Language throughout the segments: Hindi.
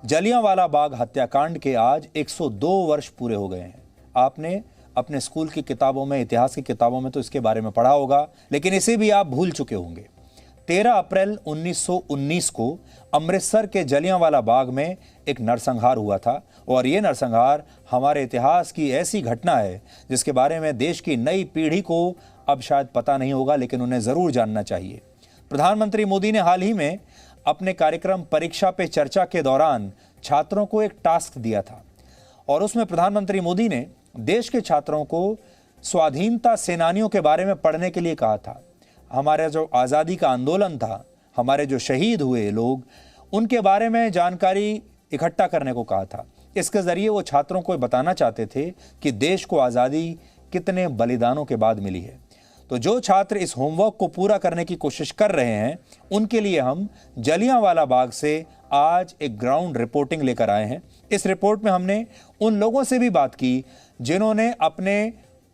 जलियांवाला बाग हत्याकांड के आज 102 वर्ष पूरे हो गए हैं। आपने अपने स्कूल की किताबों में, इतिहास की किताबों में तो इसके बारे में पढ़ा होगा, लेकिन इसे भी आप भूल चुके होंगे। 13 अप्रैल 1919 को अमृतसर के जलियांवाला बाग में एक नरसंहार हुआ था और ये नरसंहार हमारे इतिहास की ऐसी घटना है जिसके बारे में देश की नई पीढ़ी को अब शायद पता नहीं होगा, लेकिन उन्हें जरूर जानना चाहिए। प्रधानमंत्री मोदी ने हाल ही में अपने कार्यक्रम परीक्षा पे चर्चा के दौरान छात्रों को एक टास्क दिया था और उसमें प्रधानमंत्री मोदी ने देश के छात्रों को स्वाधीनता सेनानियों के बारे में पढ़ने के लिए कहा था। हमारा जो आज़ादी का आंदोलन था, हमारे जो शहीद हुए लोग, उनके बारे में जानकारी इकट्ठा करने को कहा था। इसके जरिए वो छात्रों को बताना चाहते थे कि देश को आज़ादी कितने बलिदानों के बाद मिली है। तो जो छात्र इस होमवर्क को पूरा करने की कोशिश कर रहे हैं, उनके लिए हम जलियांवाला बाग से आज एक ग्राउंड रिपोर्टिंग लेकर आए हैं। इस रिपोर्ट में हमने उन लोगों से भी बात की जिन्होंने अपने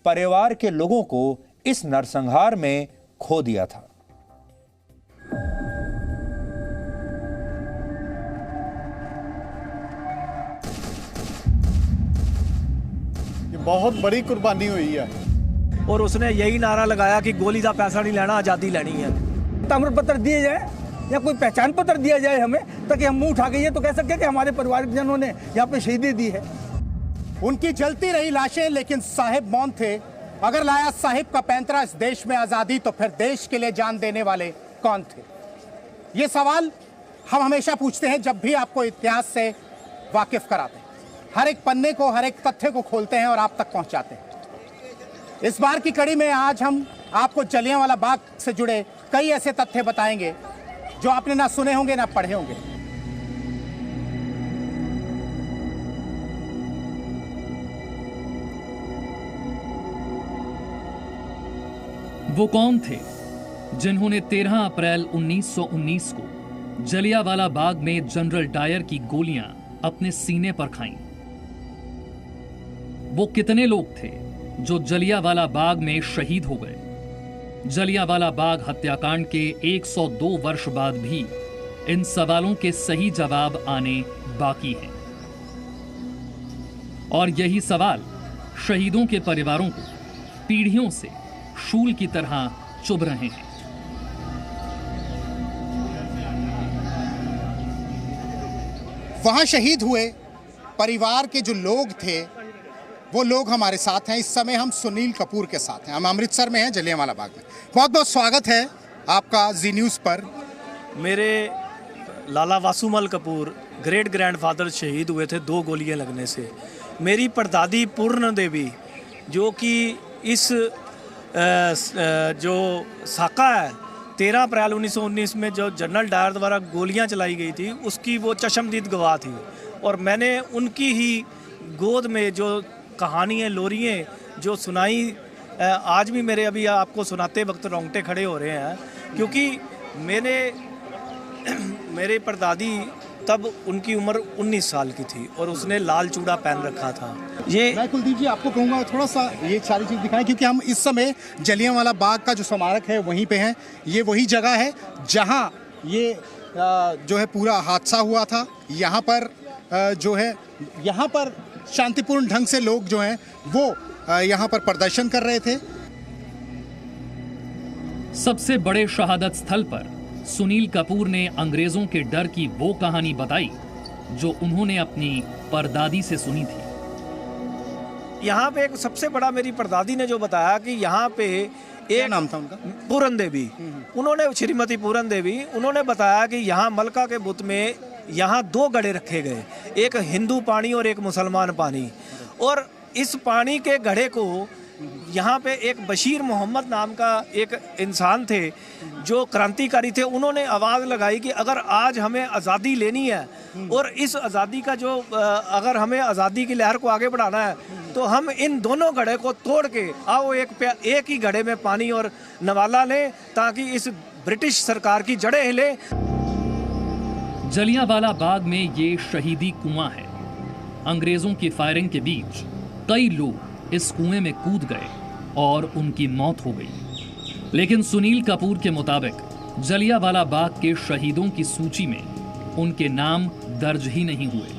परिवार के लोगों को इस नरसंहार में खो दिया था। ये बहुत बड़ी कुर्बानी हुई है और उसने यही नारा लगाया कि गोली का पैसा नहीं लेना, आज़ादी लेनी है। ताम्र पत्र दिए जाए या कोई पहचान पत्र दिया जाए हमें, ताकि हम मुंह उठा के ये तो कह सके कि हमारे परिवारजनों ने यहाँ पे शहीदी दी है। उनकी जलती रही लाशें, लेकिन साहिब मौन थे। अगर लाया साहिब का पैंतरा इस देश में आज़ादी, तो फिर देश के लिए जान देने वाले कौन थे? ये सवाल हम हमेशा पूछते हैं जब भी आपको इतिहास से वाकिफ कराते हैं। हर एक पन्ने को, हर एक तथ्य को खोलते हैं और आप तक पहुंचाते हैं। इस बार की कड़ी में आज हम आपको जलियांवाला बाग से जुड़े कई ऐसे तथ्य बताएंगे जो आपने ना सुने होंगे ना पढ़े होंगे। वो कौन थे जिन्होंने 13 अप्रैल 1919 को जलियांवाला बाग में जनरल डायर की गोलियां अपने सीने पर खाईं? वो कितने लोग थे जो जलियांवाला बाग में शहीद हो गए? जलियांवाला बाग हत्याकांड के 102 वर्ष बाद भी इन सवालों के सही जवाब आने बाकी हैं। और यही सवाल शहीदों के परिवारों को पीढ़ियों से शूल की तरह चुभ रहे हैं। वहां शहीद हुए परिवार के जो लोग थे, वो लोग हमारे साथ हैं। इस समय हम सुनील कपूर के साथ हैं। हम अमृतसर में हैं, जलियांवाला बाग में। बहुत बहुत स्वागत है आपका जी न्यूज़ पर। मेरे लाला वासुमल कपूर ग्रेट ग्रैंडफादर शहीद हुए थे 2 गोलियां लगने से। मेरी परदादी पूर्ण देवी, जो कि इस जो साका है 13 अप्रैल 1919 में जो जनरल डायर द्वारा गोलियां चलाई गई थी, उसकी वो चश्मदीद गवाह थी। और मैंने उनकी ही गोद में जो कहानियाँ, लोरियाँ जो सुनाई, आज भी मेरे अभी आपको सुनाते वक्त रोंगटे खड़े हो रहे हैं, क्योंकि मेरे परदादी तब उनकी उम्र 19 साल की थी और उसने लाल चूड़ा पहन रखा था। ये मैं कुलदीप जी आपको कहूँगा थोड़ा सा ये सारी चीज़ दिखाएं, क्योंकि हम इस समय जलियांवाला बाग का जो स्मारक है वहीं पे हैं। ये वही जगह है जहाँ ये जो है पूरा हादसा हुआ था। यहाँ पर जो है, यहाँ पर शांतिपूर्ण ढंग से लोग जो हैं वो यहाँ पर प्रदर्शन कर रहे थे। सबसे बड़े शहादत स्थल पर सुनील कपूर ने अंग्रेजों के डर की वो कहानी बताई जो उन्होंने अपनी परदादी से सुनी थी। यहाँ पे एक सबसे बड़ा, मेरी परदादी ने जो बताया कि यहाँ पे एक नाम था उनका, पूरन देवी, उन्होंने, श्रीमती पूरन देवी, उन्होंने बताया कि यहाँ मलका के बुत में यहाँ 2 घड़े रखे गए, एक हिंदू पानी और एक मुसलमान पानी। और इस पानी के घड़े को यहाँ पे एक बशीर मोहम्मद नाम का एक इंसान थे जो क्रांतिकारी थे। उन्होंने आवाज़ लगाई कि अगर आज हमें आज़ादी लेनी है और इस आज़ादी का जो अगर हमें आज़ादी की लहर को आगे बढ़ाना है, तो हम इन दोनों घड़े को तोड़ के आओ एक ही घड़े में पानी और नवाला लें, ताकि इस ब्रिटिश सरकार की जड़ें हिले। जलियांवाला बाग में ये शहीदी कुआं है। अंग्रेजों की फायरिंग के बीच कई लोग इस कुएं में कूद गए और उनकी मौत हो गई। लेकिन सुनील कपूर के मुताबिक जलियांवाला बाग के शहीदों की सूची में उनके नाम दर्ज ही नहीं हुए।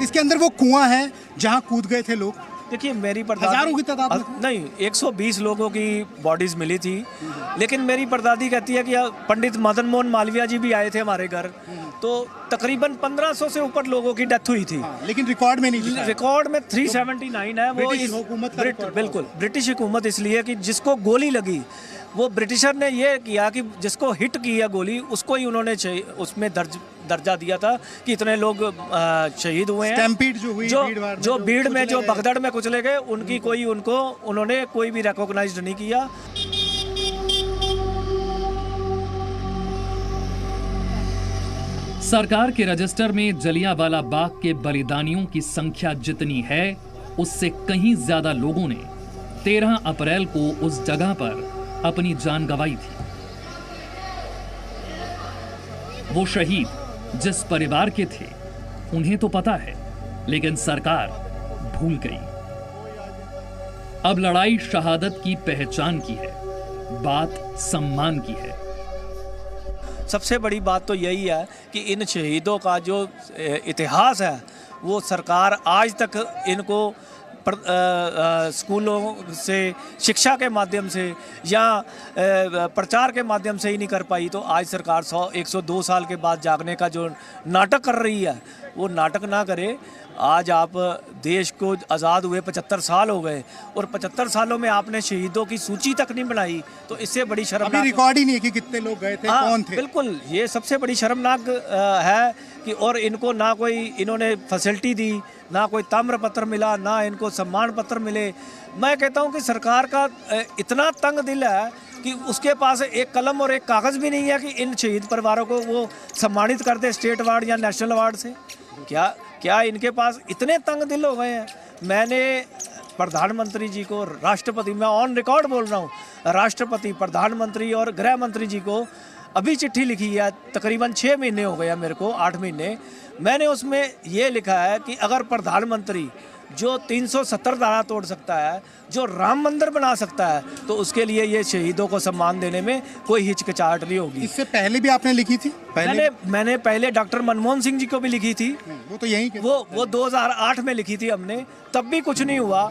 इसके अंदर वो कुआं है जहां कूद गए थे लोग। देखिए मेरी हजारों की तादाद में? नहीं, 120 लोगों की बॉडीज मिली थी, लेकिन मेरी परदादी कहती है कि पंडित मदन मोहन मालवीय जी भी आए थे हमारे घर, तो तकरीबन 1500 से ऊपर लोगों की डेथ हुई थी। लेकिन रिकॉर्ड में नहीं लिखा है। रिकॉर्ड में 379 है। वो ब्रिटिश हुकूमत का रिकॉर्ड। बिल्कुल ब्रिटिश हुकूमत इसलिए कि जिसको गोली लगी वो ब्रिटिशर ने ये किया कि जिसको हिट की है गोली उसको ही उन्होंने उसमें दर्जा दिया था कि इतने लोग शहीद हुए हैं। स्टैम्पीड जो हुई जो भीड़ में जो भगदड़ में कुचले गए उनकी कोई उन्होंने कोई भी रिकॉग्नाइज्ड नहीं किया। सरकार के रजिस्टर में जलियांवाला बाग के बलिदानियों की संख्या जितनी है उससे कहीं ज्यादा लोगों ने 13 अप्रैल को उस जगह पर अपनी जान गंवाई थी। वो शहीद जिस परिवार के थे उन्हें तो पता है, लेकिन सरकार भूल गई। अब लड़ाई शहादत की पहचान की है, बात सम्मान की है। सबसे बड़ी बात तो यही है कि इन शहीदों का जो इतिहास है वो सरकार आज तक इनको स्कूलों से शिक्षा के माध्यम से या प्रचार के माध्यम से ही नहीं कर पाई। तो आज सरकार 102 साल के बाद जागने का जो नाटक कर रही है वो नाटक ना करे। आज आप देश को आज़ाद हुए 75 साल हो गए और 75 सालों में आपने शहीदों की सूची तक नहीं बनाई, तो इससे बड़ी शर्मनाक अभी रिकॉर्ड ही नहीं है कि कितने लोग गए थे, कौन थे। बिल्कुल, ये सबसे बड़ी शर्मनाक है कि और इनको ना कोई इन्होंने फैसिलिटी दी, ना कोई ताम्र पत्र मिला, ना इनको सम्मान पत्र मिले। मैं कहता हूँ कि सरकार का इतना तंग दिल है कि उसके पास एक कलम और एक कागज़ भी नहीं है कि इन शहीद परिवारों को वो सम्मानित कर दे स्टेट अवार्ड या नेशनल अवार्ड से। क्या इनके पास इतने तंग दिल हो गए हैं। मैंने प्रधानमंत्री जी को, राष्ट्रपति, मैं ऑन रिकॉर्ड बोल रहा हूँ, राष्ट्रपति, प्रधानमंत्री और गृह मंत्री जी को अभी चिट्ठी लिखी है, तकरीबन 6 महीने हो गए हैं मेरे को, 8 महीने। मैंने उसमें ये लिखा है कि अगर प्रधानमंत्री जो 370 धारा तोड़ सकता है, जो राम मंदिर बना सकता है, तो उसके लिए ये शहीदों को सम्मान देने में कोई हिचकिचाहट नहीं होगी। इससे पहले भी आपने लिखी थी? मैंने पहले डॉक्टर मनमोहन सिंह जी को भी लिखी थी। वो तो यही वो 2008 में लिखी थी हमने, तब भी कुछ नहीं हुआ।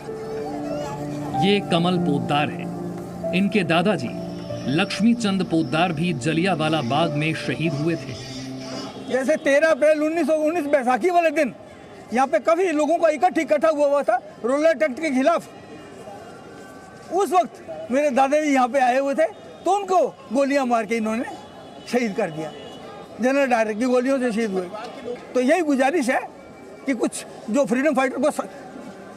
ये कमल पोद्दार है। इनके दादाजी लक्ष्मी चंद पोद्दार भी जलियांवाला बाग में शहीद हुए थे। जैसे 13 अप्रैल 1919 बैसाखी वाले दिन यहाँ पे काफी लोगों का इकट्ठा हुआ था रोलर एक्ट के खिलाफ। उस वक्त मेरे दादाजी यहाँ पे आए हुए थे, तो उनको गोलियां मार के इन्होंने शहीद कर दिया। जनरल डायर की गोलियों से शहीद हुए। तो यही गुजारिश है कि कुछ जो फ्रीडम फाइटर को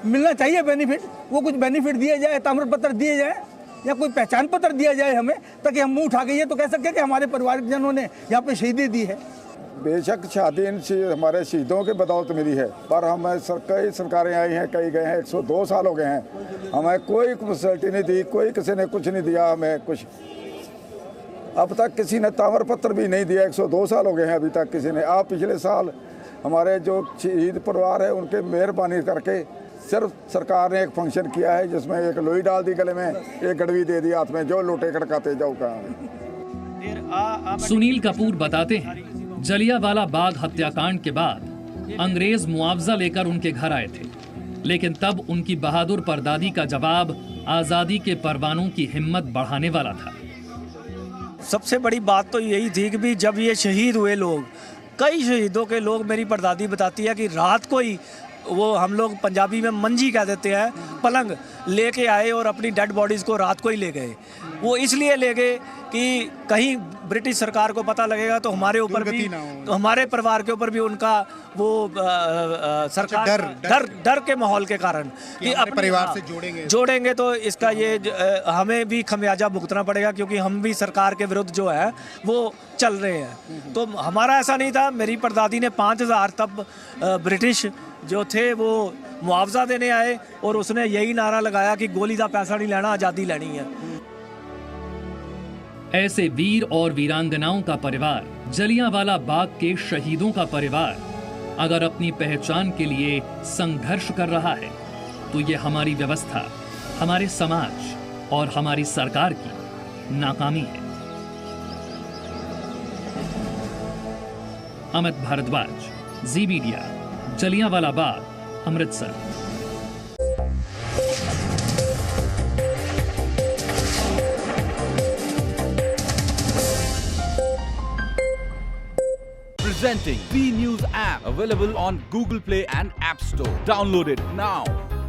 मिलना चाहिए बेनिफिट, वो कुछ बेनिफिट दिए जाए, ताम्र पत्र दिए जाए या कोई पहचान पत्र दिया जाए हमें, ताकि हम मुंह उठा के ये तो कह सकें कि हमारे परिवारजनों ने यहाँ पे शहीदी दी है। बेशक शादी हमारे शहीदों के बदौलत मिली है, पर हमें कई सरकारें आई हैं, कई गए हैं, 102 साल हो गए हैं, हमें कोई फैसिलिटी नहीं दी, कोई किसी ने कुछ नहीं दिया हमें कुछ। अब तक किसी ने ताम्र पत्र भी नहीं दिया, 102 साल हो गए हैं अभी तक किसी ने। आप पिछले साल हमारे जो शहीद परिवार है उनके मेहरबानी करके सिर्फ सरकार ने एक फंक्शन किया है जिसमें एक लोई डाल दी गले में, एक गड़वी दे दी हाथ में, जो लोटे खड़काते जाओ कहाँ। सुनील कपूर बताते हैं, जलियांवाला बाग हत्याकांड के बाद अंग्रेज मुआवजा लेकर उनके घर आए थे, लेकिन तब उनकी बहादुर परदादी का जवाब आजादी के परवानों की हिम्मत बढ़ाने वाला था। सबसे बड़ी बात तो यही थी कि भी जब ये शहीद हुए लोग, कई शहीदों के लोग, मेरी परदादी बताती है कि रात को ही वो, हम लोग पंजाबी में मंजी कह देते हैं, पलंग लेके आए और अपनी डेड बॉडीज़ को रात को ही ले गए। वो इसलिए ले गए कि कहीं ब्रिटिश सरकार को पता लगेगा तो हमारे ऊपर भी, तो हमारे परिवार के ऊपर भी उनका वो सरकार डर के माहौल के कारण कि अपने परिवार से जोड़ेंगे तो इसका ये हमें भी खमियाजा भुगतना पड़ेगा, क्योंकि हम भी सरकार के विरुद्ध जो है वो चल रहे हैं। तो हमारा ऐसा नहीं था। मेरी परदादी ने 5000 तब ब्रिटिश जो थे वो मुआवजा देने आए और उसने यही नारा लगाया कि गोली का पैसा नहीं लेना, आज़ादी लेनी है। ऐसे वीर और वीरांगनाओं का परिवार, जलियांवाला बाग के शहीदों का परिवार, अगर अपनी पहचान के लिए संघर्ष कर रहा है तो ये हमारी व्यवस्था, हमारे समाज और हमारी सरकार की नाकामी है। अमित भारद्वाज, जी media, Jallianwala Bagh, Amritsar. Presenting B News app, available on Google Play and App Store. Download it now.